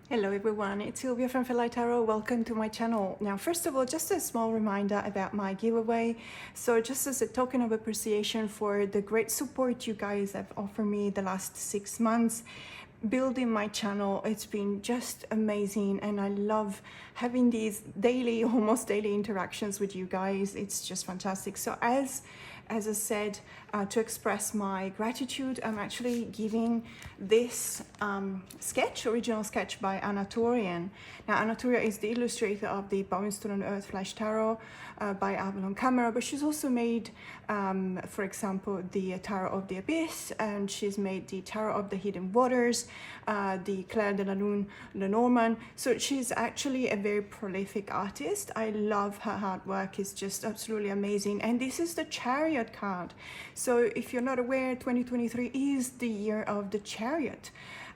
Hello everyone, it's Silvia from Tarot. Welcome to my channel. Now, first of all, just a small reminder about my giveaway. So just as a token of appreciation for the great support you guys have offered me the last 6 months, building my channel, it's been just amazing, and I love having these daily, almost daily interactions with you guys. It's just fantastic. So as I said, to express my gratitude, I'm actually giving this original sketch by Ana Tourian. Now, Ana Tourian is the illustrator of the Bonestone and Earthflesh Tarot by Avalon Camera, but she's also made, for example, the Tarot of the Abyss, and she's made the Tarot of the Hidden Waters, the Claire de la Lune, Lenormand. So she's actually a very prolific artist. I love her artwork, it's just absolutely amazing. And this is the Chariot card. So if you're not aware, 2023 is the year of the Chariot,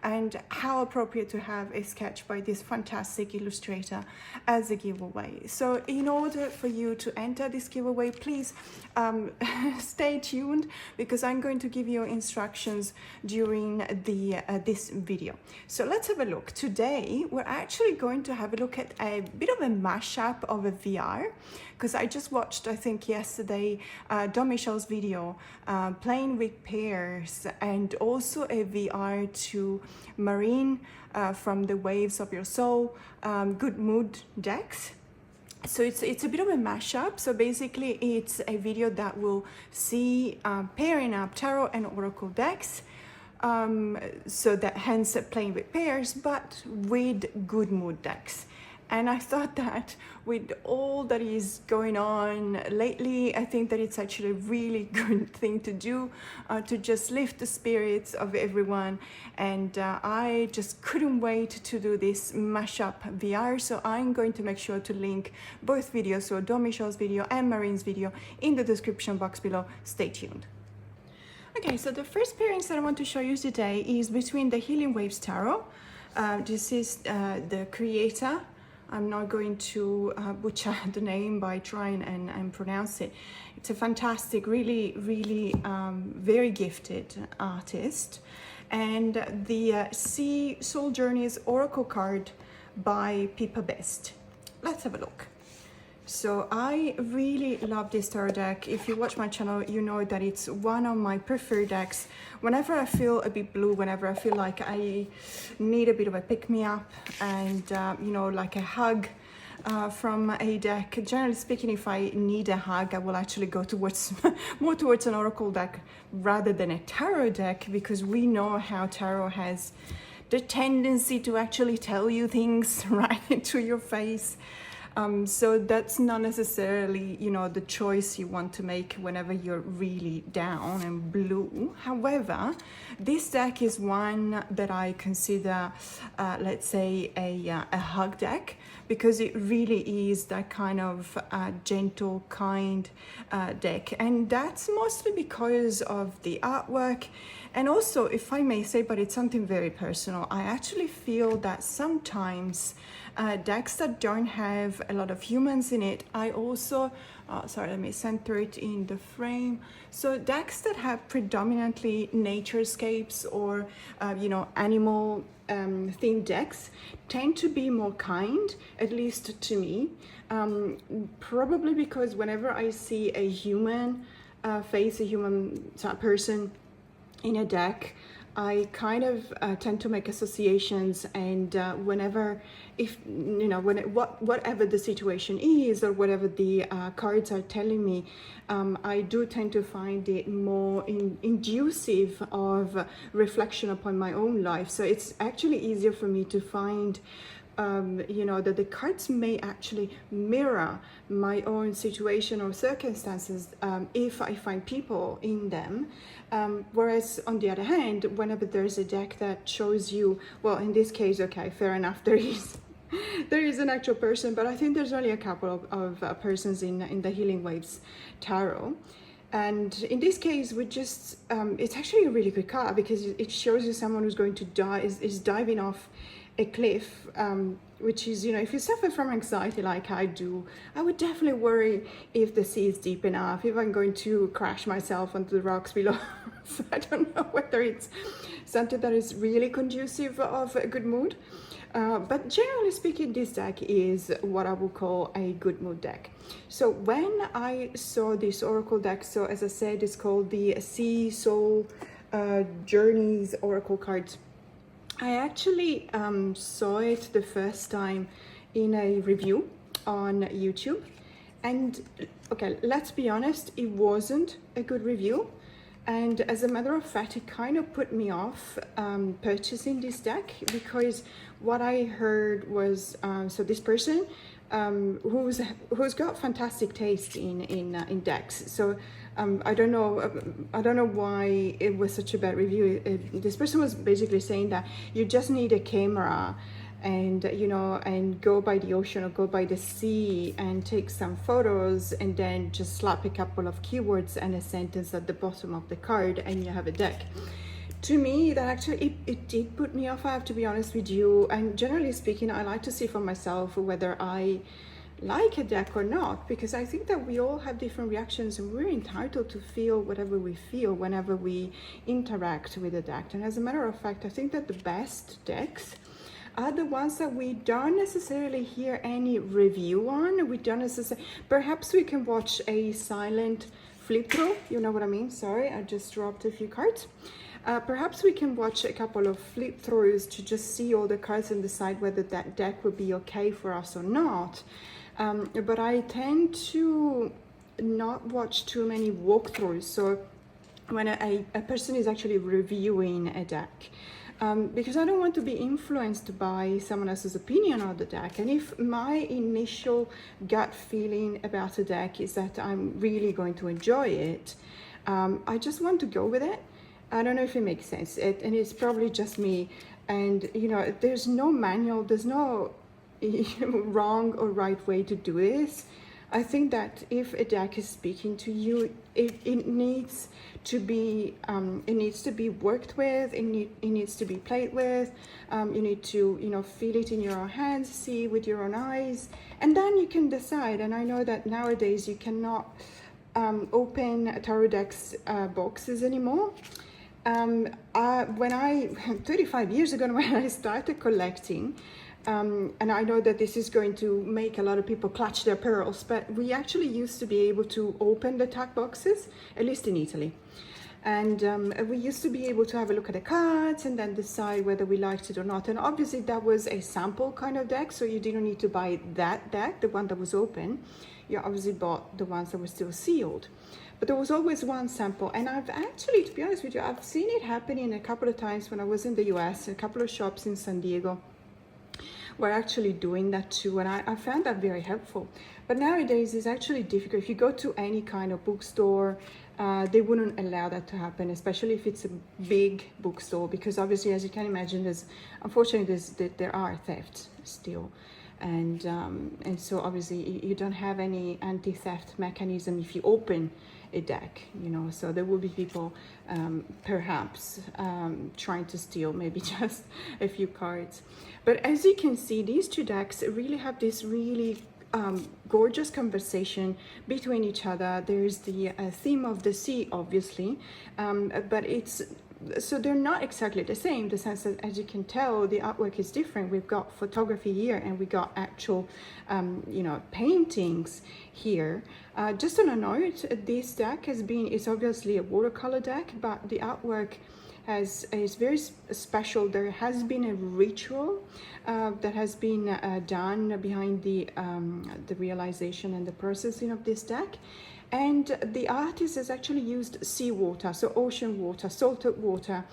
and how appropriate to have a sketch by this fantastic illustrator as a giveaway. So in order for you to enter this giveaway, please stay tuned, because I'm going to give you instructions during this video. So let's have a look. Today we're actually going to have a look at a bit of a mashup of a VR, because I just watched, I think yesterday, Don Michel's video playing with pairs, and also a VR to Marine from the Waves of Your Soul, Good Mood decks. So it's a bit of a mashup. So basically it's a video that will see pairing up tarot and oracle decks, so that hence playing with pairs, but with good mood decks. And I thought that with all that is going on lately, I think that it's actually a really good thing to do, to just lift the spirits of everyone. And I just couldn't wait to do this mashup VR. So I'm going to make sure to link both videos, so Don Michel's video and Marine's video, in the description box below. Stay tuned. Okay, so the first pairings that I want to show you today is between the Healing Waves Tarot. This is the creator. I'm not going to butcher the name by trying and pronounce it. It's a fantastic, really very gifted artist. And the Sea Soul Journeys Oracle card by Pippa Best. Let's have a look. So I really love this tarot deck. If you watch my channel, you know that it's one of my preferred decks. Whenever I feel a bit blue, whenever I feel like I need a bit of a pick-me-up and, you know, like a hug from a deck. Generally speaking, if I need a hug, I will actually go towards more towards an oracle deck rather than a tarot deck, because we know how tarot has the tendency to actually tell you things right into your face. So that's not necessarily, you know, the choice you want to make whenever you're really down and blue. However, this deck is one that I consider, let's say, a hug deck, because it really is that kind of gentle, kind deck. And that's mostly because of the artwork. And also, if I may say, but it's something very personal, I actually feel that sometimes decks that don't have a lot of humans in it, I also, sorry, let me center it in the frame. So decks that have predominantly naturescapes or, you know, animal themed decks tend to be more kind, at least to me. Probably because whenever I see a human face, a human person in a deck, I kind of tend to make associations, and whenever, if you know, whatever the situation is or whatever the cards are telling me, I do tend to find it more inducive of reflection upon my own life. So it's actually easier for me to find you know, that the cards may actually mirror my own situation or circumstances if I find people in them. Whereas on the other hand, whenever there's a deck that shows you, well, in this case, okay, fair enough, there is an actual person, but I think there's only a couple of persons in the Healing Waves Tarot. And in this case, we just, it's actually a really good card, because it shows you someone who's going to die, is diving off a cliff, which is, you know, if you suffer from anxiety like I do, I would definitely worry if the sea is deep enough, if I'm going to crash myself onto the rocks below. So I don't know whether it's something that is really conducive of a good mood. But generally speaking, this deck is what I would call a good mood deck. So when I saw this oracle deck, so as I said, it's called the Sea Soul Journeys Oracle cards. I actually saw it the first time in a review on YouTube, and okay, let's be honest, it wasn't a good review, and as a matter of fact, it kind of put me off purchasing this deck, because what I heard was so this person who's got fantastic taste in decks, so I don't know why it was such a bad review. This person was basically saying that you just need a camera and and go by the ocean or go by the sea and take some photos, and then just slap a couple of keywords and a sentence at the bottom of the card and you have a deck. To me, that actually it did put me off, I have to be honest with you. And generally speaking, I like to see for myself whether I like a deck or not, because I think that we all have different reactions and we're entitled to feel whatever we feel whenever we interact with a deck. And as a matter of fact, I think that the best decks are the ones that we don't necessarily hear any review on. We don't necessarily, perhaps we can watch a silent flip through, you know what I mean? Sorry, I just dropped a few cards. Perhaps we can watch a couple of flip throughs to just see all the cards and decide whether that deck would be okay for us or not. But I tend to not watch too many walkthroughs. So when a person is actually reviewing a deck, because I don't want to be influenced by someone else's opinion on the deck. And if my initial gut feeling about a deck is that I'm really going to enjoy it, I just want to go with it. I don't know if it makes sense. And it's probably just me. And, there's no manual, there's no wrong or right way to do this. I think that if a deck is speaking to you, it needs to be worked with. It needs to be played with. You need to feel it in your own hands, see with your own eyes, and then you can decide. And I know that nowadays you cannot open tarot decks boxes anymore. 35 years ago, when I started collecting, and I know that this is going to make a lot of people clutch their pearls, but we actually used to be able to open the tag boxes, at least in Italy. And we used to be able to have a look at the cards and then decide whether we liked it or not. And obviously that was a sample kind of deck, so you didn't need to buy that deck, the one that was open. You obviously bought the ones that were still sealed. But there was always one sample. And I've actually, to be honest with you, I've seen it happening a couple of times when I was in the US, a couple of shops in San Diego were actually doing that too, and I found that very helpful. But nowadays it's actually difficult. If you go to any kind of bookstore, they wouldn't allow that to happen, especially if it's a big bookstore, because obviously, as you can imagine, unfortunately there are thefts still, and so obviously you don't have any anti-theft mechanism if you open a deck, so there will be people perhaps trying to steal maybe just a few cards. But as you can see, these two decks really have this really gorgeous conversation between each other. There's the theme of the sea, obviously, but so they're not exactly the same, the sense that, as you can tell, the artwork is different. We've got photography here and we got actual paintings here. Just on a note, this deck is obviously a watercolor deck, but the artwork is very special. There has been a ritual that has been done behind the realization and the processing of this deck. And the artist has actually used seawater, so ocean water, salted water,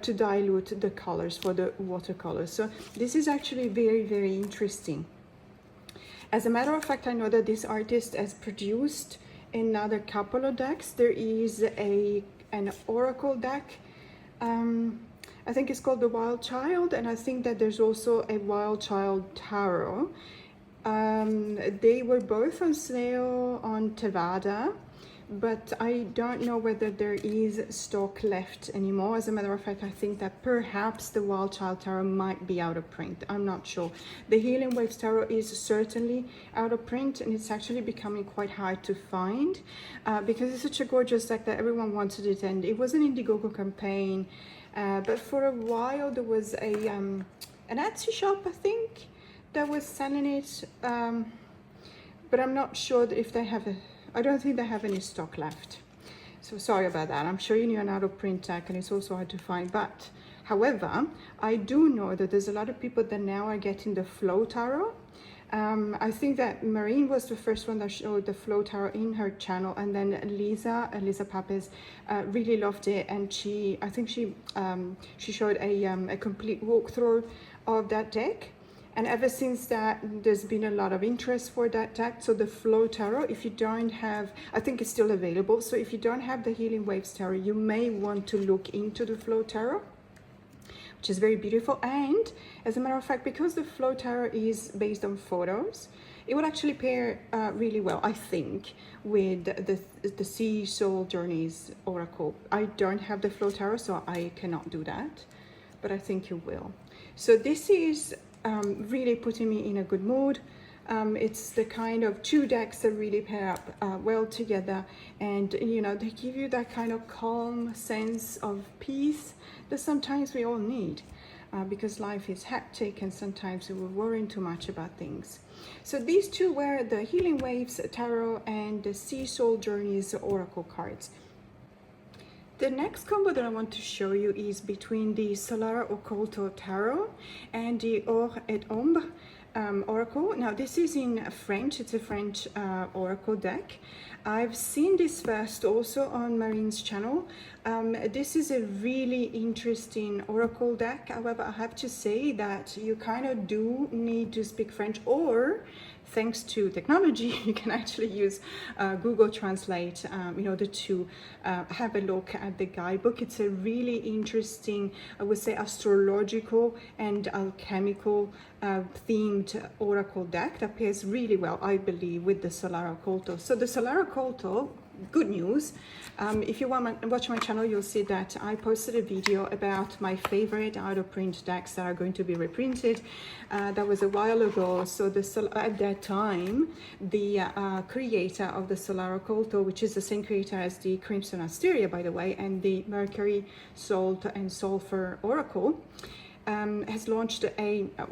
to dilute the colors for the watercolors. So this is actually very, very interesting. As a matter of fact, I know that this artist has produced another couple of decks. There is an oracle deck. I think it's called the Wild Child, and I think that there's also a Wild Child Tarot. They were both on sale on Tevada, but I don't know whether there is stock left anymore. As a matter of fact, I think that perhaps the Wild Child Tarot might be out of print. I'm not sure. The Healing Waves Tarot is certainly out of print, and it's actually becoming quite hard to find because it's such a gorgeous deck that everyone wanted it, and it was an Indiegogo campaign. But for a while there was a an Etsy shop, I think, that was selling it, but I'm not sure if they have I don't think they have any stock left. So sorry about that. I'm showing you an out of print deck, and it's also hard to find. But however, I do know that there's a lot of people that now are getting the Flow Tarot. I think that Marine was the first one that showed the Flow Tarot in her channel, and then Lisa Papes really loved it, and I think she showed a complete walkthrough of that deck. And ever since that, there's been a lot of interest for that deck. So the Flow Tarot, if you don't have, I think it's still available. So if you don't have the Healing Waves Tarot, you may want to look into the Flow Tarot, which is very beautiful. And as a matter of fact, because the Flow Tarot is based on photos, it would actually pair really well, I think, with the Sea Soul Journeys Oracle. I don't have the Flow Tarot, so I cannot do that, but I think you will. So this is really putting me in a good mood. It's the kind of two decks that really pair up well together, and you know, they give you that kind of calm sense of peace that sometimes we all need, because life is hectic and sometimes we're worrying too much about things. So these two were the Healing Waves Tarot and the Sea Soul Journeys Oracle cards. The next combo that I want to show you is between the Solara Occulto Tarot and the Or et Ombre Oracle. Now this is in French, it's a French Oracle deck. I've seen this first also on Marine's channel. This is a really interesting Oracle deck. However, I have to say that you kind of do need to speak French, or thanks to technology, you can actually use Google Translate in order to have a look at the guidebook. It's a really interesting, I would say, astrological and alchemical themed oracle deck that pairs really well, I believe, with the Solara Occulto. So the Solara Occulto, good news, if you watch my channel, you'll see that I posted a video about my favorite out of print decks that are going to be reprinted. That was a while ago. So at that time, the creator of the Solara Occulto, which is the same creator as the Crimson Asteria, by the way, and the Mercury, Salt and Sulfur Oracle, has launched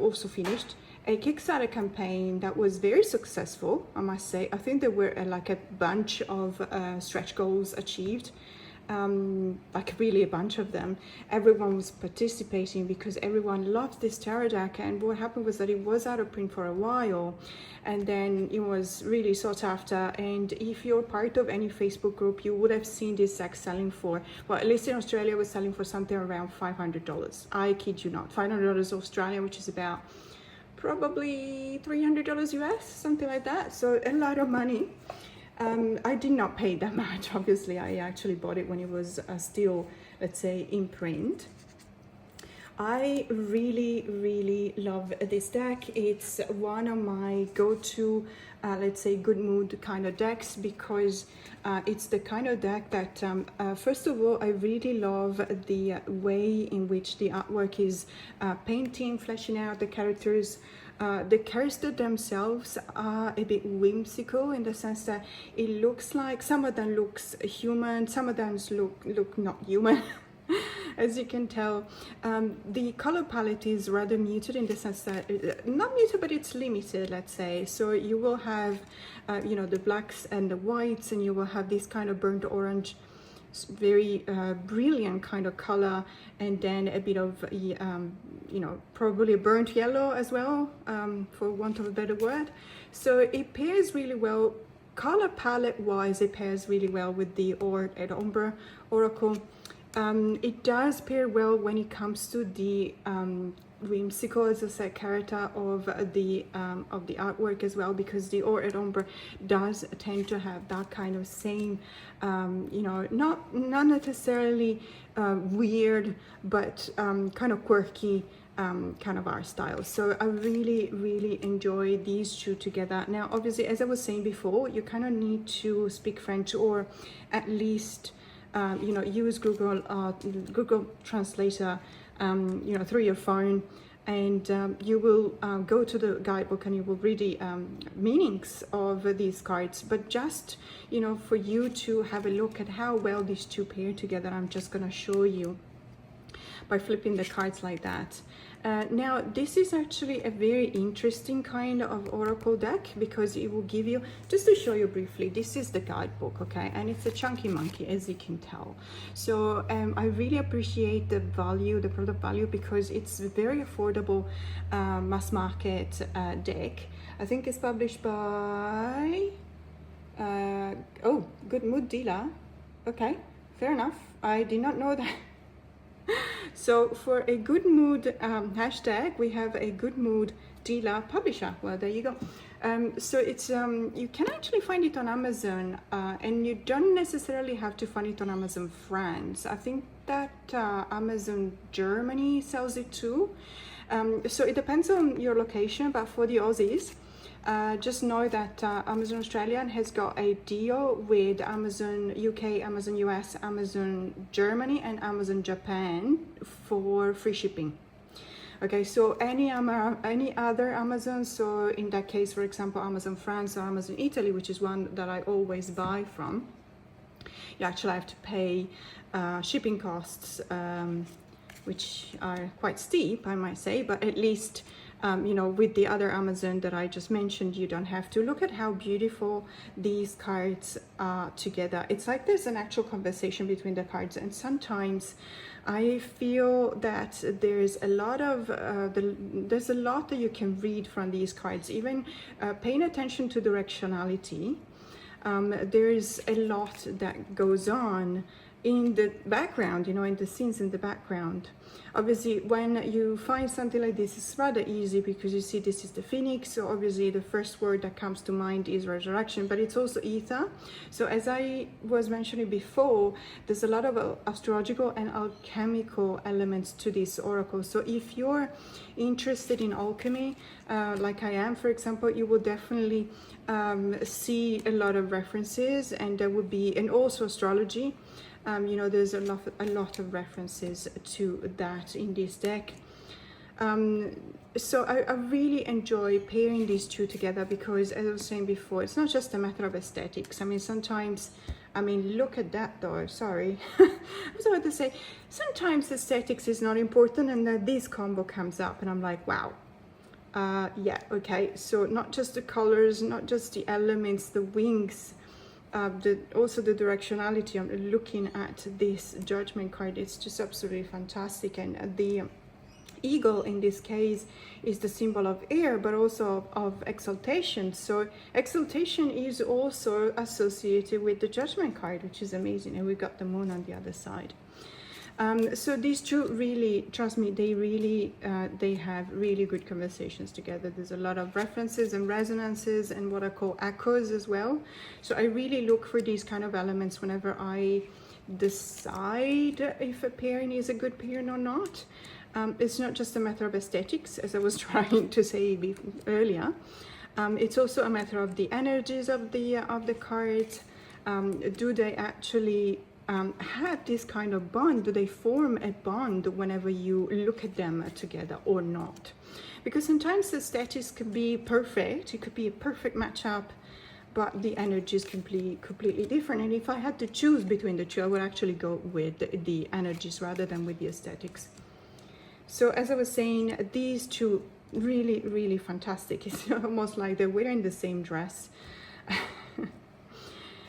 also finished a Kickstarter campaign that was very successful, I must say. I think there were like a bunch of stretch goals achieved, like really a bunch of them. Everyone was participating because everyone loved this tarot deck, and what happened was that it was out of print for a while, and then it was really sought after. And if you're part of any Facebook group, you would have seen this deck selling for, well, at least in Australia, it was selling for something around $500. I kid you not, $500 Australian, which is about probably $300 US, something like that. So a lot of money. I did not pay that much, obviously. I actually bought it when it was still, let's say, in print. I really love this deck. It's one of my go-to, let's say, good mood kind of decks, because it's the kind of deck that, first of all, I really love the way in which the artwork is painting, fleshing out the characters. The characters themselves are a bit whimsical, in the sense that it looks like some of them looks human, some of them look not human. As you can tell, the color palette is rather muted, in the sense that, not muted, but it's limited, let's say. So you will have, you know, the blacks and the whites, and you will have this kind of burnt orange, very brilliant kind of color, and then a bit of, you know, probably a burnt yellow as well, for want of a better word. So it pairs really well. Color palette wise, it pairs really well with the Or et Ombre Oracle. It does pair well when it comes to the whimsical, as I said, character of the artwork as well, because the Or et Ombre does tend to have that kind of same, you know, not necessarily weird, but kind of quirky kind of art style. So I really enjoy these two together. Now, obviously, as I was saying before, you kind of need to speak French, or at least you know, use Google Translator, you know, through your phone, and you will go to the guidebook and you will read the meanings of these cards. But just, you know, for you to have a look at how well these two pair together, I'm just gonna show you by flipping the cards like that. Now this is actually a very interesting kind of oracle deck, because it will give you, just to show you briefly, this is the guidebook, okay, and it's a chunky monkey, as you can tell. So I really appreciate the value, the product value, because it's a very affordable mass market deck. I think it's published by oh, Good Mood Dealer. Okay, fair enough, I did not know that. So for a good mood hashtag, we have a Good Mood Dealer publisher. Well, there you go. So it's you can actually find it on Amazon, and you don't necessarily have to find it on Amazon France. I think that Amazon Germany sells it too. So it depends on your location, but for the Aussies, just know that Amazon Australia has got a deal with Amazon UK, Amazon US, Amazon Germany, and Amazon Japan for free shipping. Okay, so any other Amazon, so in that case, for example, Amazon France or Amazon Italy, which is one that I always buy from, you actually have to pay shipping costs, which are quite steep, I might say, but at least you know, with the other Amazon that I just mentioned, you don't have to. Look at how beautiful these cards are together. It's like there's an actual conversation between the cards, and sometimes I feel that there's a lot of there's a lot that you can read from these cards. Even paying attention to directionality, there is a lot that goes on in the background, you know, in the scenes in the background. Obviously, when you find something like this, it's rather easy, because you see this is the phoenix, so obviously the first word that comes to mind is resurrection, but it's also ether. So as I was mentioning before, there's a lot of astrological and alchemical elements to this oracle. So if you're interested in alchemy, like I am, for example, you will definitely see a lot of references, and there will be, and also astrology. You know, there's a lot of references to that in this deck. So I really enjoy pairing these two together, because, as I was saying before, it's not just a matter of aesthetics. I mean, sometimes, I mean, look at that though, sorry. I was about to say, sometimes aesthetics is not important, and then this combo comes up and I'm like, wow. Yeah, okay, so not just the colors, not just the elements, the wings, also the directionality. I'm looking at this Judgment card, it's just absolutely fantastic. And the eagle in this case is the symbol of air, but also of exaltation. So exaltation is also associated with the Judgment card, which is amazing. And we've got the moon on the other side. So these two really, trust me, they really they have really good conversations together. There's a lot of references and resonances and what I call echoes as well. So I really look for these kind of elements whenever I decide if a pairing is a good pairing or not. It's not just a matter of aesthetics, as I was trying to say earlier. It's also a matter of the energies of the cards. Do they actually have this kind of bond? Do they form a bond whenever you look at them together or not? Because sometimes the aesthetics could be perfect, it could be a perfect matchup, but the energy is completely different. And if I had to choose between the two, I would actually go with the energies rather than with the aesthetics. So as I was saying, these two really fantastic. It's almost like they're wearing the same dress.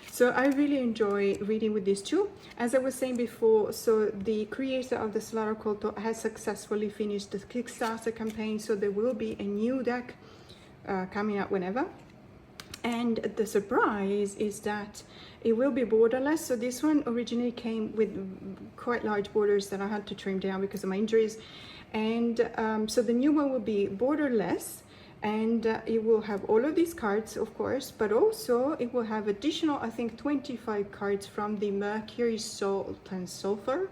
So I really enjoy reading with these two. As I was saying before, so the creator of the Solar Occult has successfully finished the Kickstarter campaign, so there will be a new deck coming out whenever. And the surprise is that it will be borderless. So this one originally came with quite large borders that I had to trim down because of my injuries. And so the new one will be borderless. And it will have all of these cards, of course, but also it will have additional, I think, 25 cards from the Mercury, Salt and Sulfur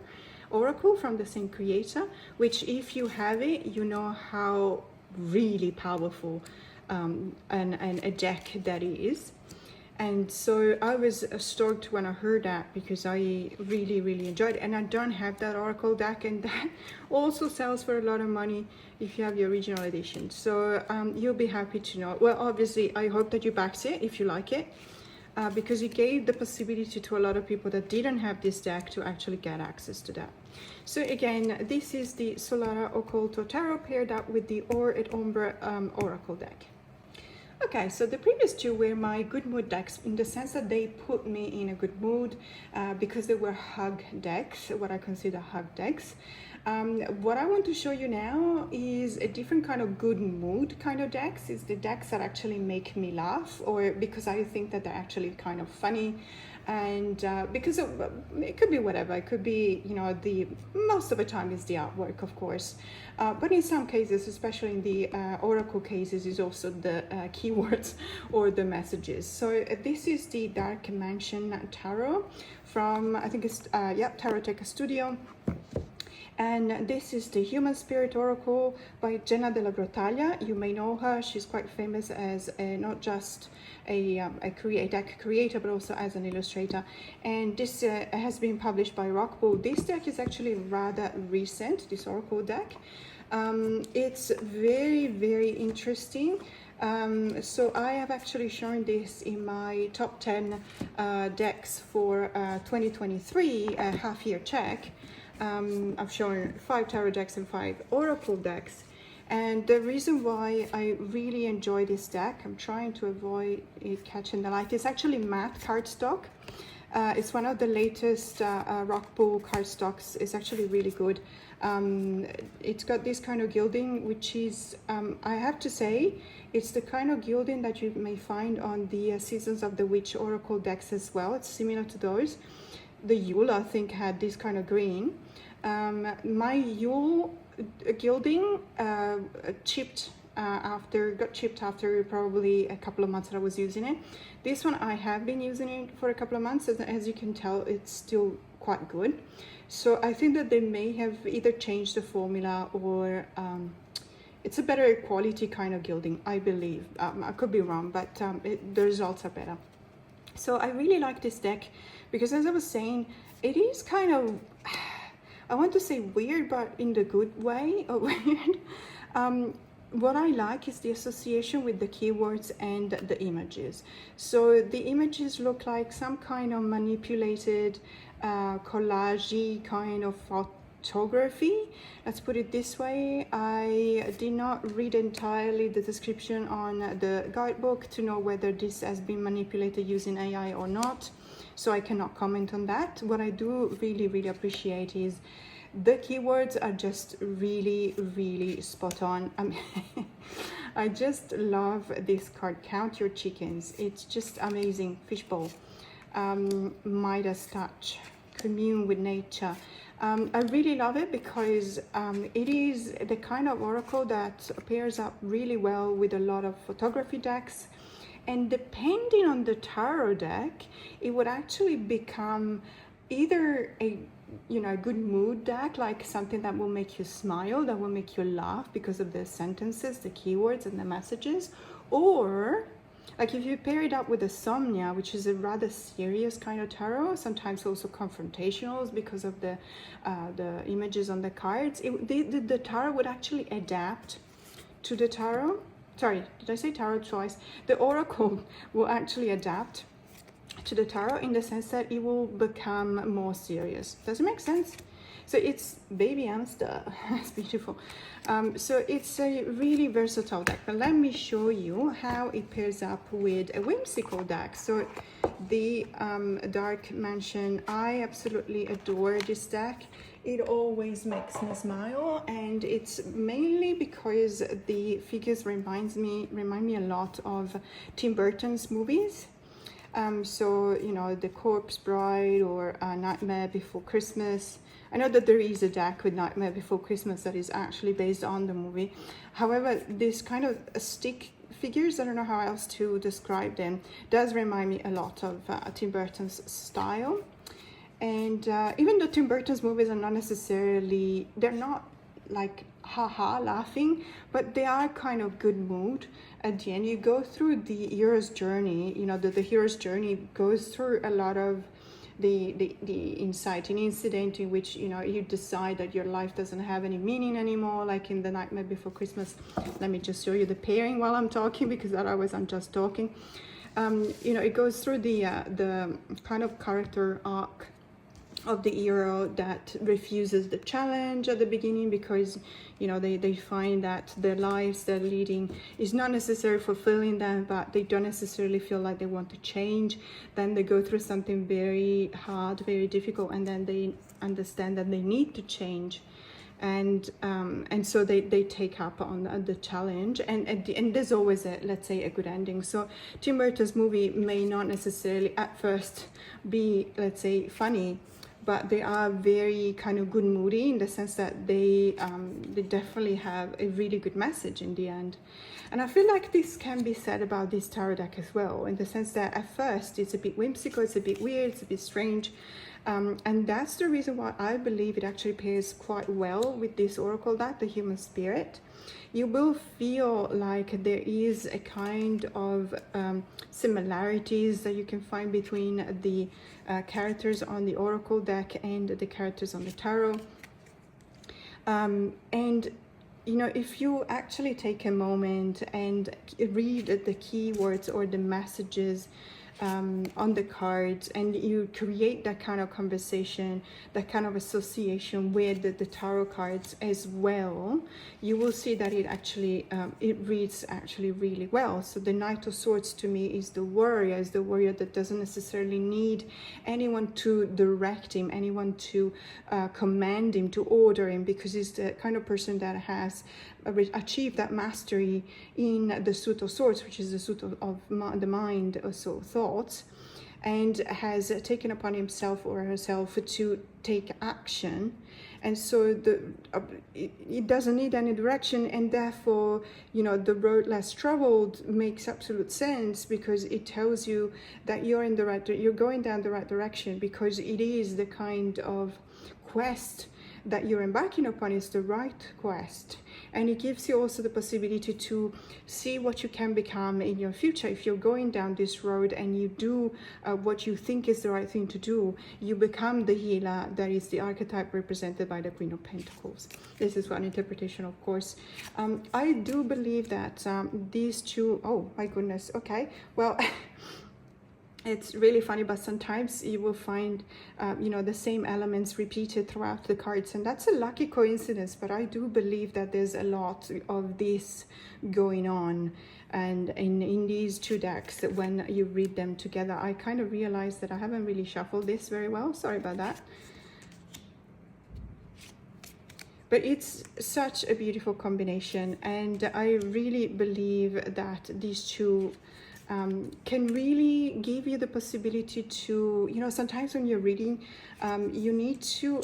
Oracle from the same creator, which if you have it, you know how really powerful and a deck that is. And so I was stoked when I heard that, because I really enjoyed it. And I don't have that Oracle deck, and that also sells for a lot of money if you have the original edition. So you'll be happy to know. Well, obviously, I hope that you backed it if you like it. because it gave the possibility to a lot of people that didn't have this deck to actually get access to that. So again, this is the Solara Occulto Tarot paired up with the Or et Ombre Oracle deck. Okay, so the previous two were my good mood decks in the sense that they put me in a good mood because they were hug decks, what I consider hug decks. What I want to show you now is a different kind of good mood kind of decks. It's the decks that actually make me laugh, or because I think that they're actually kind of funny, and because it could be whatever. It could be, you know, most of the time is the artwork, of course, but in some cases, especially in the oracle cases, is also the keywords or the messages. So this is the Dark Mansion Tarot from, I think it's TaroTube Studio. And this is the Human Spirit Oracle by Jenna Della Grottaglia. You may know her. She's quite famous as not just a deck creator, but also as an illustrator. And this has been published by Rockpool. This deck is actually rather recent, this Oracle deck. It's very, very interesting. So I have actually shown this in my top 10 decks for 2023 half-year check. I've shown 5 tarot decks and 5 oracle decks, and the reason why I really enjoy this deck, I'm trying to avoid it catching the light, it's actually matte cardstock. It's one of the latest Rockpool cardstocks. It's actually really good. It's got this kind of gilding, which is, I have to say, it's the kind of gilding that you may find on the Seasons of the Witch oracle decks as well. It's similar to those. The Yule, I think, had this kind of green. My Yule gilding got chipped after probably a couple of months that I was using it. This one, I have been using it for a couple of months. As you can tell, it's still quite good. So I think that they may have either changed the formula or it's a better quality kind of gilding, I believe. I could be wrong, but the results are better. So I really like this deck because, as I was saying, it is kind of, I want to say weird, but in the good way of weird. What I like is the association with the keywords and the images. So the images look like some kind of manipulated collage-y kind of photography. Let's put it this way. I did not read entirely the description on the guidebook to know whether this has been manipulated using AI or not, so I cannot comment on that. What I do really appreciate is the keywords are just really spot on. I mean, I just love this card, Count Your Chickens. It's just amazing. Fishbowl, Midas Touch, Commune with Nature. I really love it because it is the kind of oracle that pairs up really well with a lot of photography decks, and depending on the tarot deck, it would actually become either a good mood deck, like something that will make you smile, that will make you laugh because of the sentences, the keywords and the messages, or like if you pair it up with the Somnia, which is a rather serious kind of tarot, sometimes also confrontational because of the images on the cards, the tarot would actually adapt to the tarot. Sorry, did I say tarot twice? The oracle will actually adapt to the tarot in the sense that it will become more serious. Does it make sense? So it's baby hamster. It's beautiful. So it's a really versatile deck. But let me show you how it pairs up with a whimsical deck. So the Dark Mansion, I absolutely adore this deck. It always makes me smile, and it's mainly because the figures remind me a lot of Tim Burton's movies. So, you know, The Corpse Bride or Nightmare Before Christmas. I know that there is a deck with Nightmare Before Christmas that is actually based on the movie. However, this kind of stick figures, I don't know how else to describe them, does remind me a lot of Tim Burton's style. And even though Tim Burton's movies are not necessarily, they're not like haha laughing, but they are kind of good mood. At the end, you go through the hero's journey, you know, the hero's journey goes through a lot of the inciting incident in which, you know, you decide that your life doesn't have any meaning anymore, like in the Nightmare Before Christmas. Let me just show you the pairing while I'm talking, because otherwise I'm just talking. You know, it goes through the kind of character arc of the hero that refuses the challenge at the beginning because, you know, they find that their lives they're leading is not necessarily fulfilling them, but they don't necessarily feel like they want to change. Then they go through something very hard, very difficult, and then they understand that they need to change. And so they take up on the challenge, and there's always a, let's say, a good ending. So Tim Burton's movie may not necessarily at first be, let's say, funny, but they are very kind of good moody in the sense that they definitely have a really good message in the end. And I feel like this can be said about this tarot deck as well, in the sense that at first it's a bit whimsical, it's a bit weird, it's a bit strange. And that's the reason why I believe it actually pairs quite well with this oracle deck, the Human Spirit. You will feel like there is a kind of similarities that you can find between the characters on the oracle deck and the characters on the tarot. And you know, if you actually take a moment and read the keywords or the messages on the cards, and you create that kind of conversation, that kind of association with the tarot cards as well, you will see that it actually it reads actually really well. So the Knight of Swords to me is the warrior that doesn't necessarily need anyone to direct him, anyone to command him, to order him, because he's the kind of person that has achieved that mastery in the Suit of Swords, which is the suit of the mind, so thoughts, and has taken upon himself or herself to take action. And so it doesn't need any direction, and therefore, you know, the road less traveled makes absolute sense, because it tells you that you're going down the right direction, because it is the kind of quest that you're embarking upon is the right quest. And it gives you also the possibility to see what you can become in your future. If you're going down this road and you do what you think is the right thing to do, you become the healer that is the archetype represented by the Queen of Pentacles. This is one interpretation, of course. I do believe that these two, oh my goodness, okay, well, it's really funny, but sometimes you will find, you know, the same elements repeated throughout the cards, and that's a lucky coincidence. But I do believe that there's a lot of this going on, and in these two decks, when you read them together, I kind of realized that I haven't really shuffled this very well. Sorry about that. But it's such a beautiful combination, and I really believe that these two can really give you the possibility to, you know, sometimes when you're reading, you need to,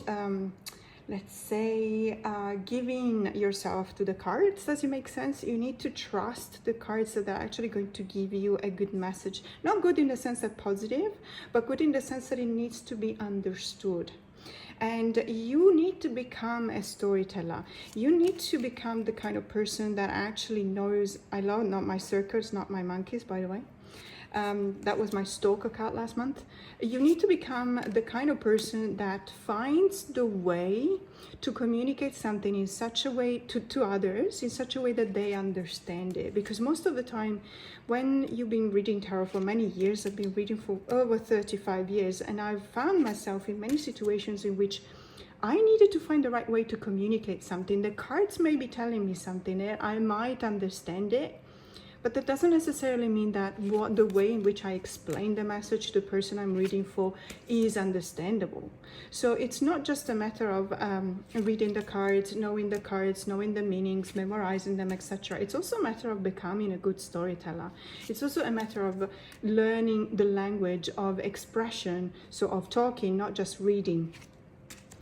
let's say, giving yourself to the cards. Does it make sense? You need to trust the cards that they're actually going to give you a good message. Not good in the sense that positive, but good in the sense that it needs to be understood. And you need to become a storyteller. You need to become the kind of person that actually knows, I love, not my circles, not my monkeys, by the way. That was my stalker card last month. You need to become the kind of person that finds the way to communicate something in such a way to others, in such a way that they understand it. Because most of the time, when you've been reading tarot for many years, I've been reading for over 35 years, and I've found myself in many situations in which I needed to find the right way to communicate something. The cards may be telling me something, I might understand it, but that doesn't necessarily mean that the way in which I explain the message to the person I'm reading for is understandable. So it's not just a matter of reading the cards, knowing the meanings, memorizing them, etc. It's also a matter of becoming a good storyteller. It's also a matter of learning the language of expression, so of talking, not just reading.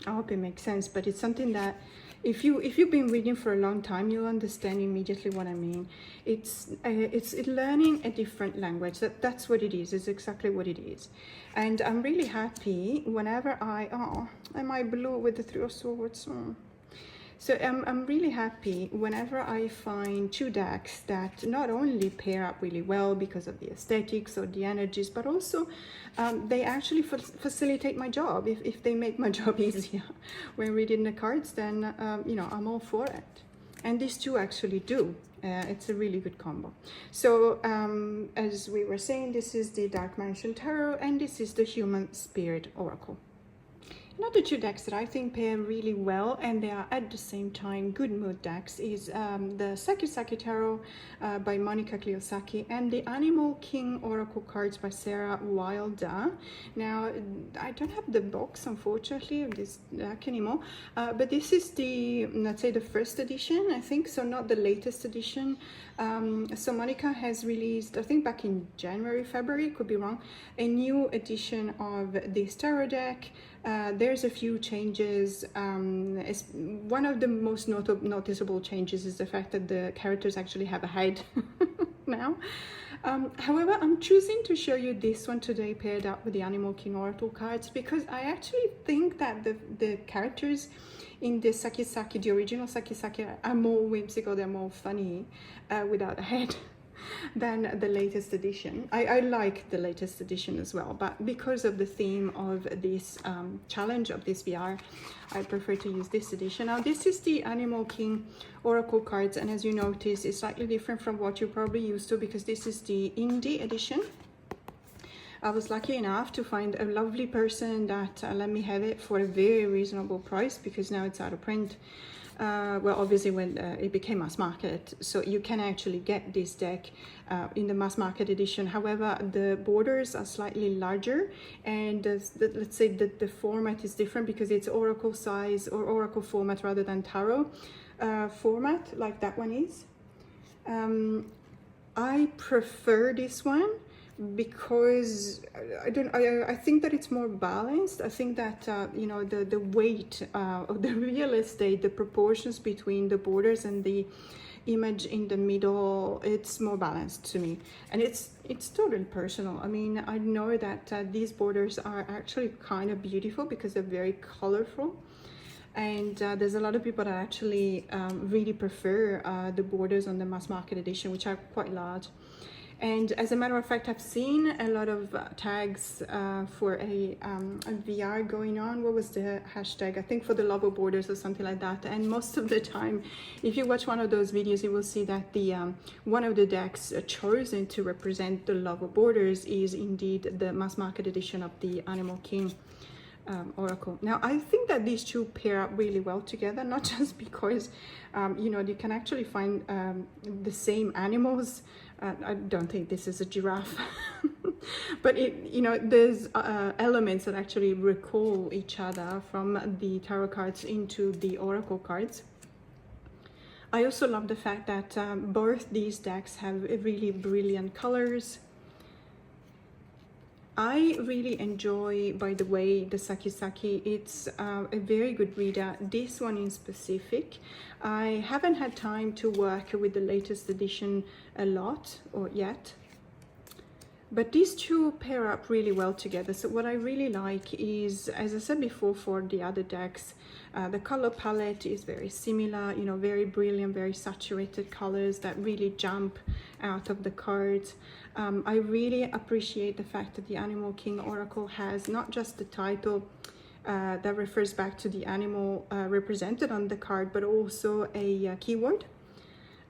I hope it makes sense, but it's something that if you've been reading for a long time, you'll understand immediately what I mean. It's learning a different language. That's what it is. It's exactly what it is. And I'm really happy whenever am I blue with the Three of Swords? So I'm really happy whenever I find two decks that not only pair up really well because of the aesthetics or the energies, but also they actually facilitate my job. If they make my job easier when reading the cards, then you know, I'm all for it. and these two actually do. It's a really good combo. So as we were saying, this is the Dark Mansion Tarot, and this is the Human Spirit Oracle. Another two decks that I think pair really well, and they are at the same time good mood decks, is the Sakisaki Tarot by Monica Kiyosaki and the Animal King Oracle cards by Sarah Wilder. Now, I don't have the box, unfortunately, of this deck anymore, but this is the, let's say, the first edition, I think, so not the latest edition. So Monica has released, I think back in January, February, could be wrong, a new edition of this tarot deck. There's a few changes. One of the most noticeable changes is the fact that the characters actually have a head now. However, I'm choosing to show you this one today paired up with the Animal King Oracle cards, because I actually think that the characters in the Sakisaki, the original Sakisaki, are more whimsical, they're more funny without a head than the latest edition. I like the latest edition as well, but because of the theme of this challenge of this VR, I prefer to use this edition. Now, this is the Animal King Oracle cards, and as you notice, it's slightly different from what you're probably used to, because this is the indie edition. I was lucky enough to find a lovely person that let me have it for a very reasonable price, because now it's out of print. Well, obviously when it became mass market, so you can actually get this deck in the mass market edition. However, the borders are slightly larger, and let's say that the format is different, because it's oracle size or oracle format rather than tarot format like that one is. I prefer this one because I think that it's more balanced. I think that you know, the weight of the real estate, the proportions between the borders and the image in the middle, it's more balanced to me, and it's totally personal. I mean, I know that these borders are actually kind of beautiful because they're very colorful, and there's a lot of people that actually really prefer the borders on the mass market edition, which are quite large. And as a matter of fact, I've seen a lot of tags for a VR going on. What was the hashtag? I think for the love of borders or something like that. And most of the time, if you watch one of those videos, you will see that the one of the decks chosen to represent the love of borders is indeed the mass market edition of the Animal King Oracle. Now, I think that these two pair up really well together, not just because you know, you can actually find the same animals. I don't think this is a giraffe, but you know, there's elements that actually recall each other from the tarot cards into the oracle cards. I also love the fact that both these decks have really brilliant colors. I really enjoy, by the way, the Sakisaki. It's a very good reader. This one in specific, I haven't had time to work with the latest edition a lot or yet, but these two pair up really well together. So what I really like is, as I said before, for the other decks, the color palette is very similar, you know, very brilliant, very saturated colors that really jump out of the cards. I really appreciate the fact that the Animal King Oracle has not just the title that refers back to the animal represented on the card, but also a keyword.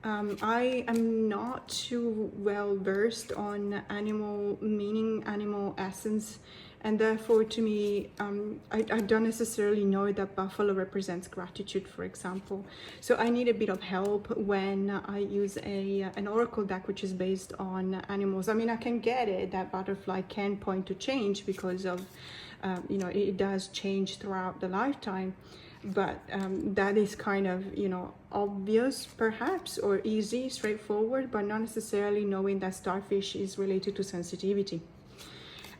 I am not too well versed on animal meaning, animal essence, and therefore to me, I don't necessarily know that buffalo represents gratitude, for example. So I need a bit of help when I use an oracle deck which is based on animals. I mean, I can get it that butterfly can point to change because of, you know, it does change throughout the lifetime. But that is kind of, you know, obvious perhaps, or easy, straightforward, but not necessarily knowing that starfish is related to sensitivity.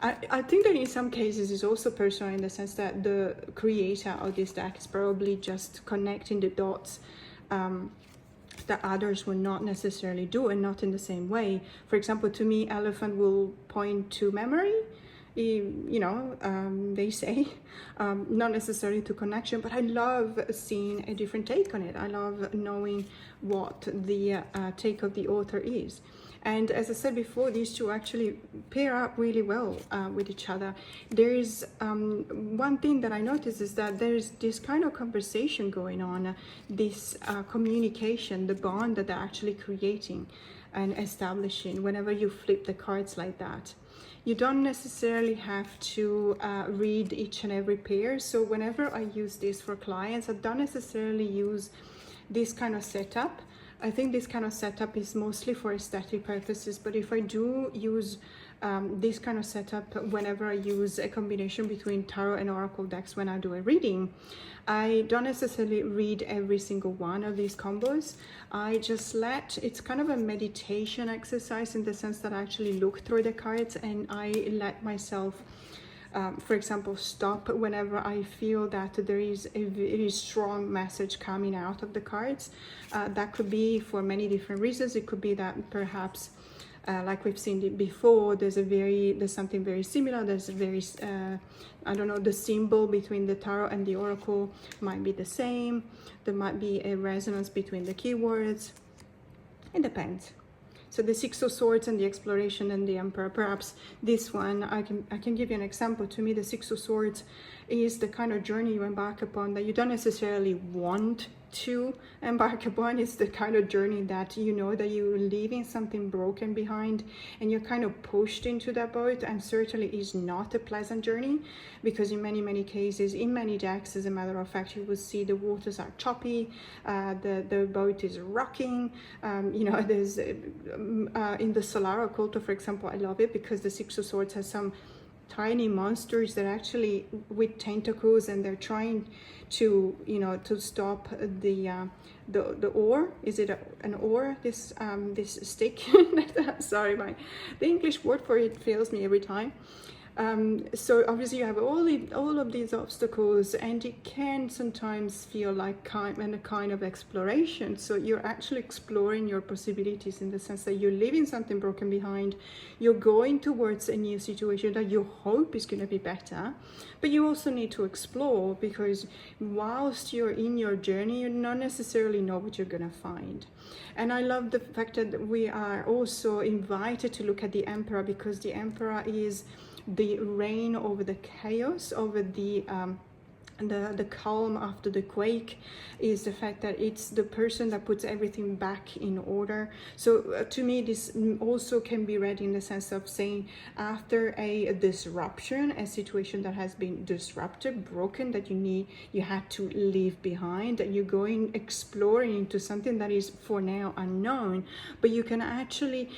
I think that in some cases it's also personal, in the sense that the creator of this deck is probably just connecting the dots that others will not necessarily do, and not in the same way. For example, to me, elephant will point to memory, you know, they say, not necessarily to connection, but I love seeing a different take on it. I love knowing what the take of the author is. And as I said before, these two actually pair up really well with each other. There's one thing that I noticed is that there's this kind of conversation going on, this communication, the bond that they're actually creating and establishing whenever you flip the cards like that. You don't necessarily have to read each and every pair. So whenever I use this for clients, I don't necessarily use this kind of setup. I think this kind of setup is mostly for aesthetic purposes, but if I do use this kind of setup whenever I use a combination between tarot and oracle decks when I do a reading, I don't necessarily read every single one of these combos. I just it's kind of a meditation exercise in the sense that I actually look through the cards and I let myself for example, stop whenever I feel that there is a very strong message coming out of the cards. That could be for many different reasons. It could be that perhaps, like we've seen it before, there's something very similar. There's a very, I don't know, the symbol between the tarot and the oracle might be the same. There might be a resonance between the keywords. It depends. So the Six of Swords and the Exploration and the Emperor, perhaps this one, I can give you an example. To me, the Six of Swords is the kind of journey you embark upon that you don't necessarily want to embark upon. It's the kind of journey that you know that you're leaving something broken behind and you're kind of pushed into that boat, and certainly is not a pleasant journey, because in many cases, in many decks, as a matter of fact, you will see the waters are choppy, the boat is rocking. You know, there's in the Solar Occult, for example, I love it because the Six of Swords has some tiny monsters that actually with tentacles, and they're trying to, you know, to stop the oar. Is it an oar? This stick? Sorry, the English word for it fails me every time. So obviously you have all of these obstacles, and it can sometimes feel like a kind of exploration. So you're actually exploring your possibilities in the sense that you're leaving something broken behind. You're going towards a new situation that you hope is going to be better, but you also need to explore, because whilst you're in your journey, you don't necessarily know what you're going to find. And I love the fact that we are also invited to look at the Emperor, because the Emperor is the reign over the chaos, over the calm after the quake, is the fact that it's the person that puts everything back in order. So to me, this also can be read in the sense of saying, after a disruption, a situation that has been disrupted, broken, that you had to leave behind, that you're going exploring into something that is for now unknown, but you can actually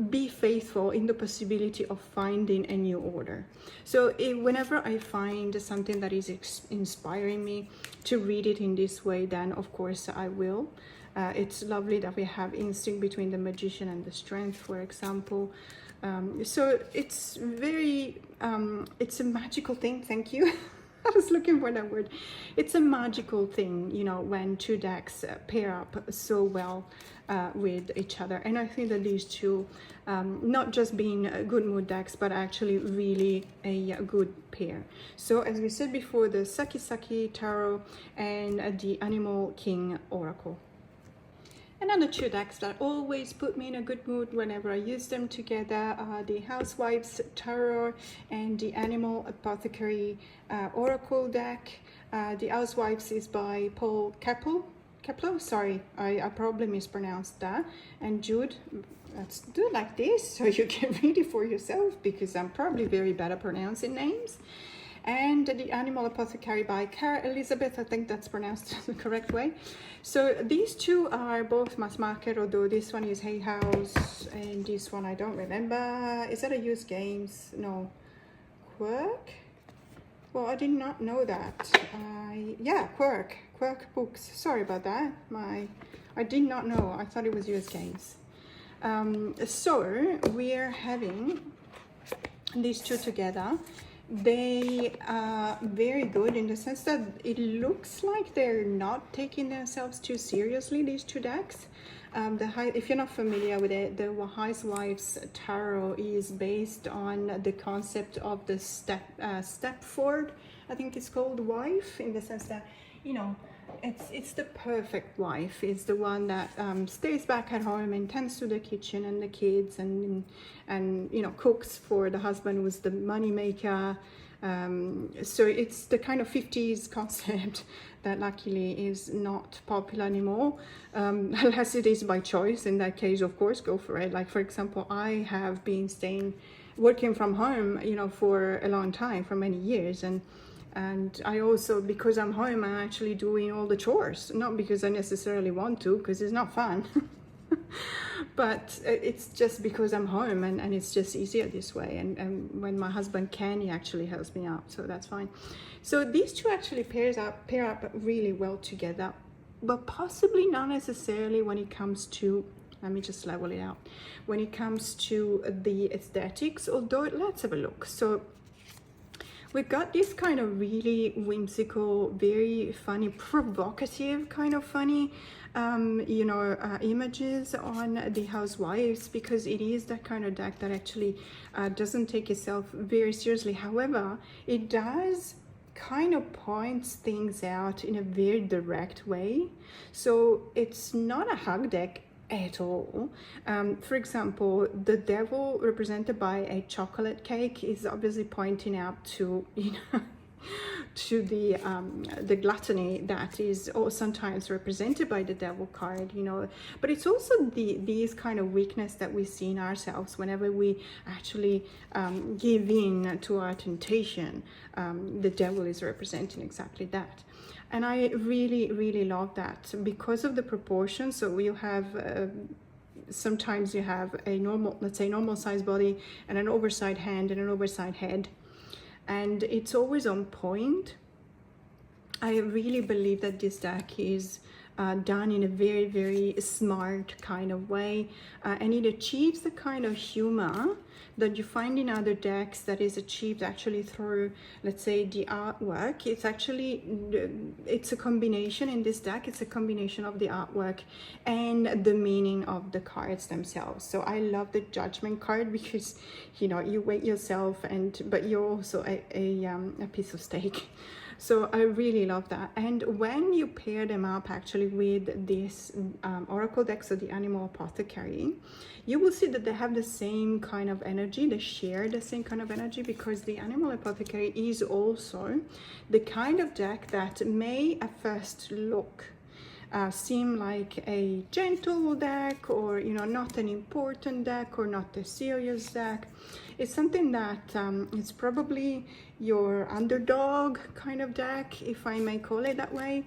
be faithful in the possibility of finding a new order. So whenever I find something that is inspiring me to read it in this way, then of course I will. It's lovely that we have instinct between the Magician and the Strength, for example. So it's very, it's a magical thing. Thank you. I was looking for that word. It's a magical thing, you know, when two decks pair up so well with each other. And I think that these two, not just being good mood decks, but actually really a good pair. So as we said before, the Sakisaki Tarot and the Animal King Oracle. Another two decks that always put me in a good mood whenever I use them together are the Housewives Tarot and the Animal Apothecary Oracle deck. The Housewives is by Paul Kepler. Sorry, I probably mispronounced that. And Jude, let's do it like this so you can read it for yourself, because I'm probably very bad at pronouncing names. And the Animal Apothecary by Cara Elizabeth, I think that's pronounced the correct way. So these two are both mass market, although this one is Hay House and this one I don't remember. Is that a used games? No. Quirk? Well, I did not know that. Yeah, Quirk books. Sorry about that. I did not know. I thought it was used games. So we're having these two together. They are very good in the sense that it looks like they're not taking themselves too seriously, these two decks. If you're not familiar with it, the Housewives Tarot is based on the concept of the Stepford, I think it's called, wife, in the sense that, you know, it's the perfect wife. It's the one that stays back at home and tends to the kitchen and the kids, and you know, cooks for the husband, who's the money maker. So it's the kind of 50s concept that luckily is not popular anymore, unless it is by choice. In that case, of course, go for it. Like, for example, I have been working from home, you know, for a long time, for many years, and I also, because I'm home, I'm actually doing all the chores, not because I necessarily want to, because it's not fun. But it's just because I'm home, and it's just easier this way. And when my husband can, he actually helps me out, so that's fine. So these two actually pair up really well together, but possibly not necessarily when it comes to, let me just level it out, when it comes to the aesthetics, although let's have a look. So we've got this kind of really whimsical, very funny, provocative kind of funny images on the Housewives, because it is that kind of deck that actually doesn't take itself very seriously. However, it does kind of points things out in a very direct way. So it's not a hug deck at all. For example, the devil represented by a chocolate cake is obviously pointing out to, you know, to the gluttony that is sometimes represented by the devil card, you know. But it's also these kind of weakness that we see in ourselves whenever we actually give in to our temptation. The devil is representing exactly that. And I really, really love that because of the proportion. So you have sometimes you have a normal, let's say normal size body, and an oversized hand and an oversized head, and it's always on point. I really believe that this deck is done in a very, very smart kind of way, and it achieves the kind of humor that you find in other decks that is achieved actually through, let's say, the artwork. It's a combination in this deck. It's a combination of the artwork and the meaning of the cards themselves. So I love the Judgment card because, you know, you weigh yourself, but you're also a piece of steak. So I really love that. And when you pair them up actually with this oracle deck, so the Animal Apothecary, you will see that they have the same kind of energy. They share the same kind of energy, because the Animal Apothecary is also the kind of deck that may at first look seem like a gentle deck, or, you know, not an important deck, or not a serious deck. It's something that it's probably your underdog kind of deck, if I may call it that way.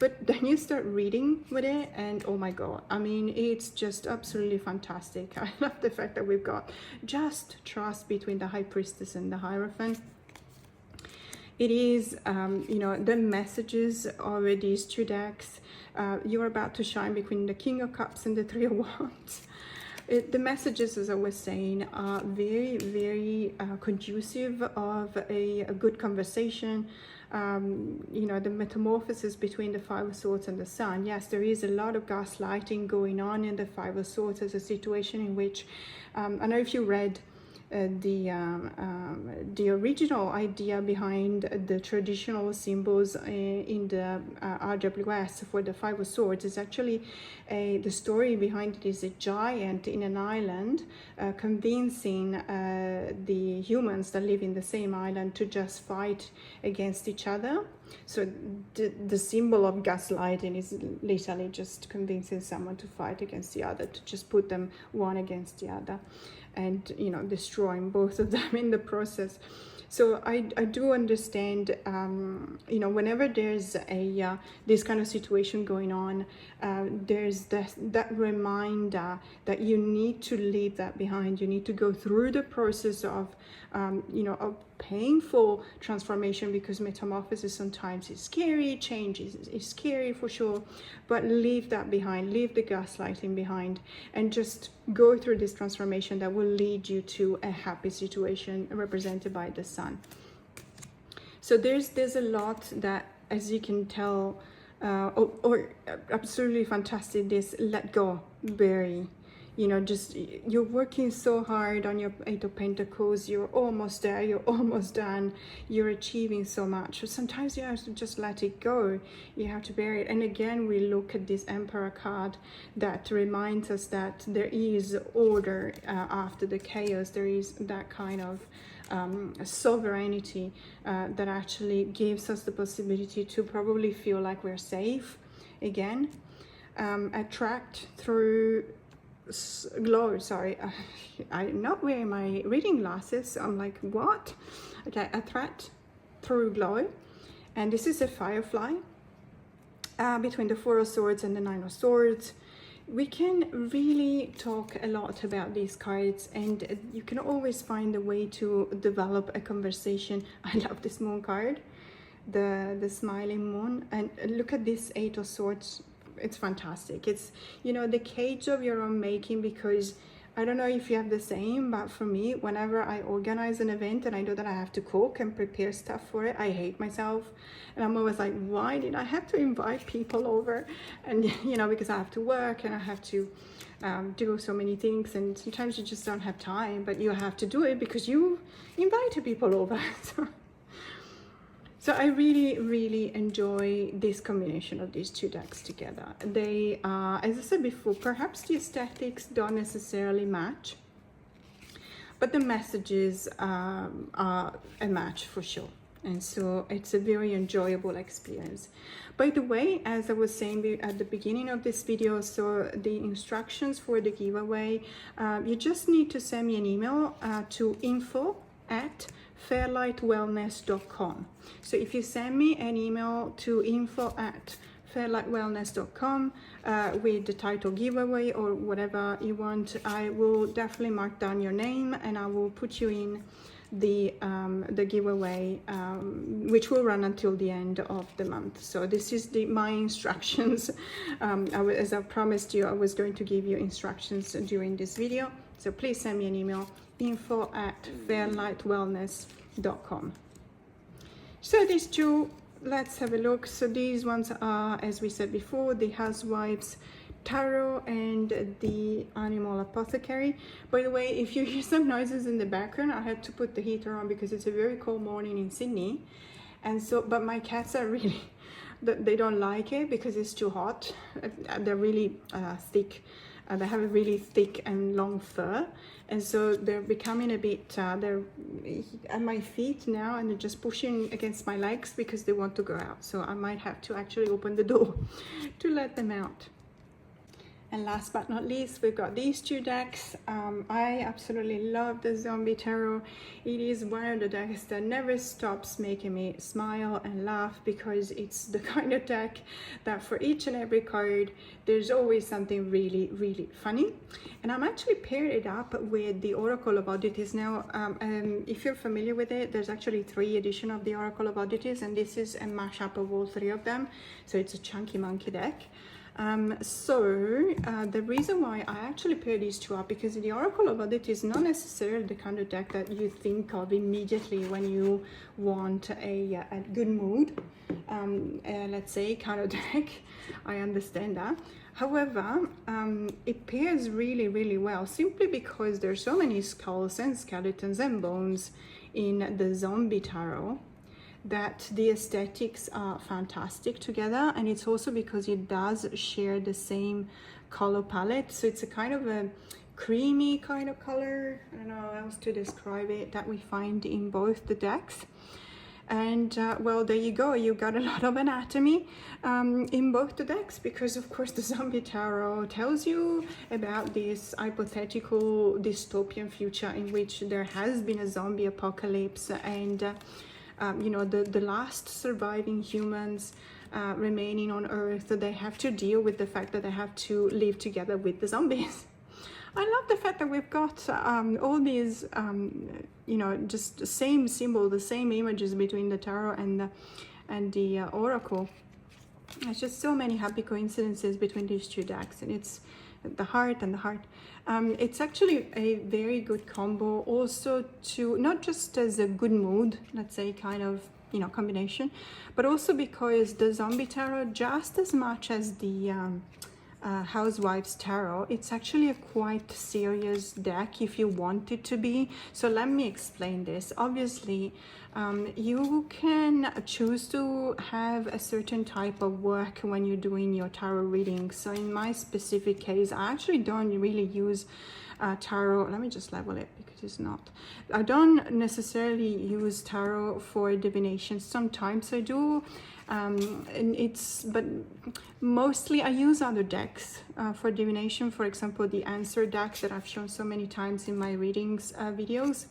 But then you start reading with it, and oh my god, I mean, it's just absolutely fantastic. I love the fact that we've got just trust between the High Priestess and the Hierophant. It is, you know, the messages of these two decks. You're about to shine between the King of Cups and the Three of Wands. The messages, as I was saying, are very, very conducive of a good conversation. You know, the metamorphosis between the Five of Swords and the Sun. Yes, there is a lot of gaslighting going on in the Five of Swords as a situation in which, I don't know if you read the original idea behind the traditional symbols in the RWS for the Five of Swords. Is actually the story behind it is a giant in an island convincing the humans that live in the same island to just fight against each other. So the symbol of gaslighting is literally just convincing someone to fight against the other, to just put them one against the other, and, you know, destroying both of them in the process. So I do understand, you know, whenever there's this kind of situation going on, there's that reminder that you need to leave that behind. You need to go through the process of, you know, of painful transformation, because metamorphosis sometimes is scary, change is scary for sure, but leave that behind, leave the gaslighting behind, and just go through this transformation that will lead you to a happy situation represented by the Sun. So there's a lot that, as you can tell, or absolutely fantastic, this let go very, you know, just you're working so hard on your Eight of Pentacles, you're almost there, you're almost done, you're achieving so much. So sometimes you have to just let it go, you have to bear it. And again, we look at this Emperor card that reminds us that there is order after the chaos. There is that kind of sovereignty that actually gives us the possibility to probably feel like we're safe again. Attract through glow. Sorry, I'm not wearing my reading glasses, so I'm like, what? Okay, attract through glow. And this is a firefly between the Four of Swords and the Nine of Swords. We can really talk a lot about these cards, and you can always find a way to develop a conversation. I love this moon card, the smiling moon, and look at this Eight of Swords. It's fantastic. It's, you know, the cage of your own making, because I don't know if you have the same, but for me, whenever I organize an event and I know that I have to cook and prepare stuff for it, I hate myself. And I'm always like, why did I have to invite people over? And, you know, because I have to work and I have to do so many things, and sometimes you just don't have time, but you have to do it because you invited people over. So I really, really enjoy this combination of these two decks together. They are, as I said before, perhaps the aesthetics don't necessarily match, but the messages are a match for sure. And so it's a very enjoyable experience. By the way, as I was saying at the beginning of this video, so the instructions for the giveaway, you just need to send me an email to info@fairlightwellness.com. So if you send me an email to info@fairlightwellness.com with the title giveaway or whatever you want, I will definitely mark down your name and I will put you in the giveaway, which will run until the end of the month. So this is my instructions. As I promised you, I was going to give you instructions during this video. So please send me an email, info@fairlightwellness.com. So these two, let's have a look. So these ones are, as we said before, the Housewives Tarot and the Animal Apothecary. By the way, if you hear some noises in the background, I had to put the heater on because it's a very cold morning in Sydney. And so, but my cats are really, they don't like it because it's too hot. They're really thick. They have a really thick and long fur, and so they're becoming a bit, they're at my feet now and they're just pushing against my legs because they want to go out. So I might have to actually open the door to let them out. And last but not least, we've got these two decks. I absolutely love the Zombie Tarot. It is one of the decks that never stops making me smile and laugh, because it's the kind of deck that for each and every card, there's always something really, really funny. And I'm actually paired it up with the Oracle of Oddities. Now, if you're familiar with it, there's actually 3 editions of the Oracle of Oddities, and this is a mashup of all 3 of them. So it's a chunky monkey deck. The reason why I actually pair these two up, because the Oracle of Oddities is not necessarily the kind of deck that you think of immediately when you want a good mood, let's say, kind of deck. I understand that. However, it pairs really, really well, simply because there's so many skulls and skeletons and bones in the Zombie Tarot that the aesthetics are fantastic together. And it's also because it does share the same color palette, so it's a kind of a creamy kind of color, I don't know how else to describe it, that we find in both the decks. And well, there you go, you got a lot of anatomy in both the decks, because of course the Zombie Tarot tells you about this hypothetical dystopian future in which there has been a zombie apocalypse, and you know, the last surviving humans remaining on Earth, they have to deal with the fact that they have to live together with the zombies. I love the fact that we've got all these, you know, just the same symbol, the same images between the tarot and the oracle. There's just so many happy coincidences between these two decks, and it's the heart and the heart. It's actually a very good combo also, to not just as a good mood, let's say, kind of, you know, combination, but also because the Zombie Tarot, just as much as the Housewives Tarot. It's actually a quite serious deck if you want it to be. So let me explain this. Obviously, you can choose to have a certain type of work when you're doing your tarot reading. So in my specific case, I actually don't really use tarot. Let me just level it because it's not. I don't necessarily use tarot for divination. Sometimes I do, but mostly I use other decks for divination. For example, the answer deck that I've shown so many times in my readings videos.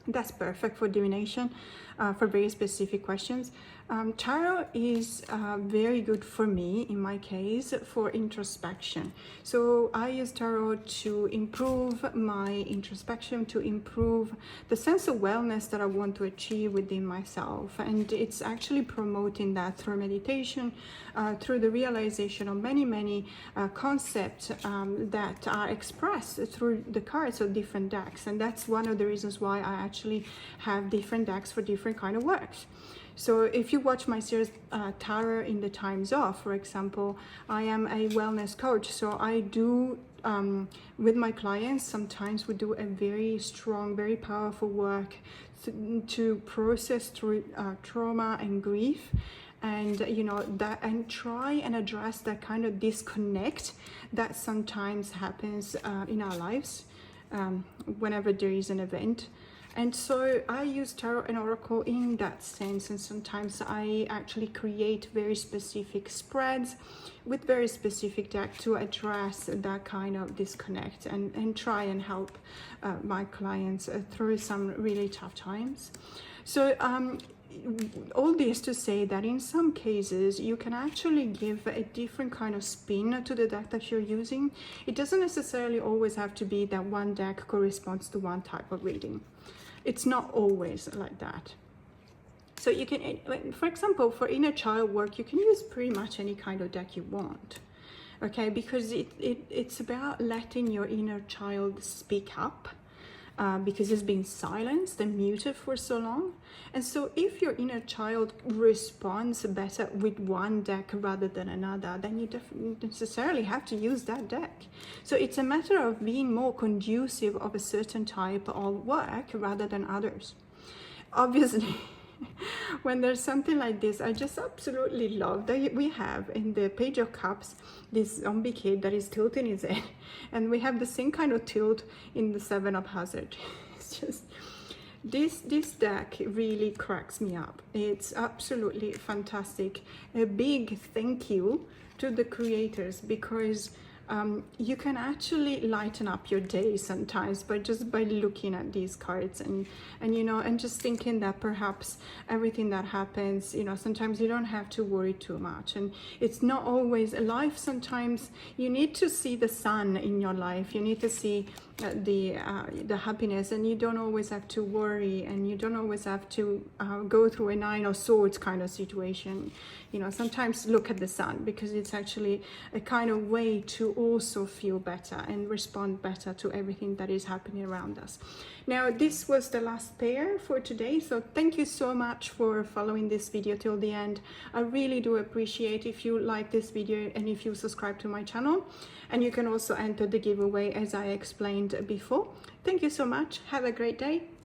That's perfect for divination, for very specific questions. Tarot is very good for me, in my case, for introspection. So I use tarot to improve my introspection, to improve the sense of wellness that I want to achieve within myself. And it's actually promoting that through meditation, through the realization of many concepts that are expressed through the cards of different decks. And that's one of the reasons why I actually have different decks for different kind of works. So if you watch my series Tarot in the Times Off, for example, I am a wellness coach. So I do, with my clients, sometimes we do a very strong, very powerful work to process through trauma and grief. And you know that, and try and address that kind of disconnect that sometimes happens in our lives whenever there is an event. And so I use tarot and oracle in that sense, and sometimes I actually create very specific spreads with very specific deck to address that kind of disconnect and try and help my clients through some really tough times. So all this to say that in some cases you can actually give a different kind of spin to the deck that you're using. It doesn't necessarily always have to be that one deck corresponds to one type of reading. It's not always like that. So you can, for example, for inner child work, you can use pretty much any kind of deck you want, okay? Because it's about letting your inner child speak up, because it's been silenced and muted for so long. And so if your inner child responds better with one deck rather than another, then you don't necessarily have to use that deck. So it's a matter of being more conducive of a certain type of work rather than others. Obviously, when there's something like this, I just absolutely love that we have in the Page of Cups this zombie kid that is tilting his head, and we have the same kind of tilt in the Seven of Hazard. It's just this deck really cracks me up. It's absolutely fantastic. A big thank you to the creators, because you can actually lighten up your day sometimes by looking at these cards and you know, and just thinking that perhaps everything that happens, you know, sometimes you don't have to worry too much, and it's not always life. Sometimes you need to see the sun in your life, you need to see the happiness, and you don't always have to worry, and you don't always have to go through a Nine of Swords kind of situation. You know, sometimes look at the sun, because it's actually a kind of way to also feel better and respond better to everything that is happening around us. Now, this was the last pair for today, so thank you so much for following this video till the end. I really do appreciate if you like this video and if you subscribe to my channel, and you can also enter the giveaway as I explained before. Thank you so much. Have a great day.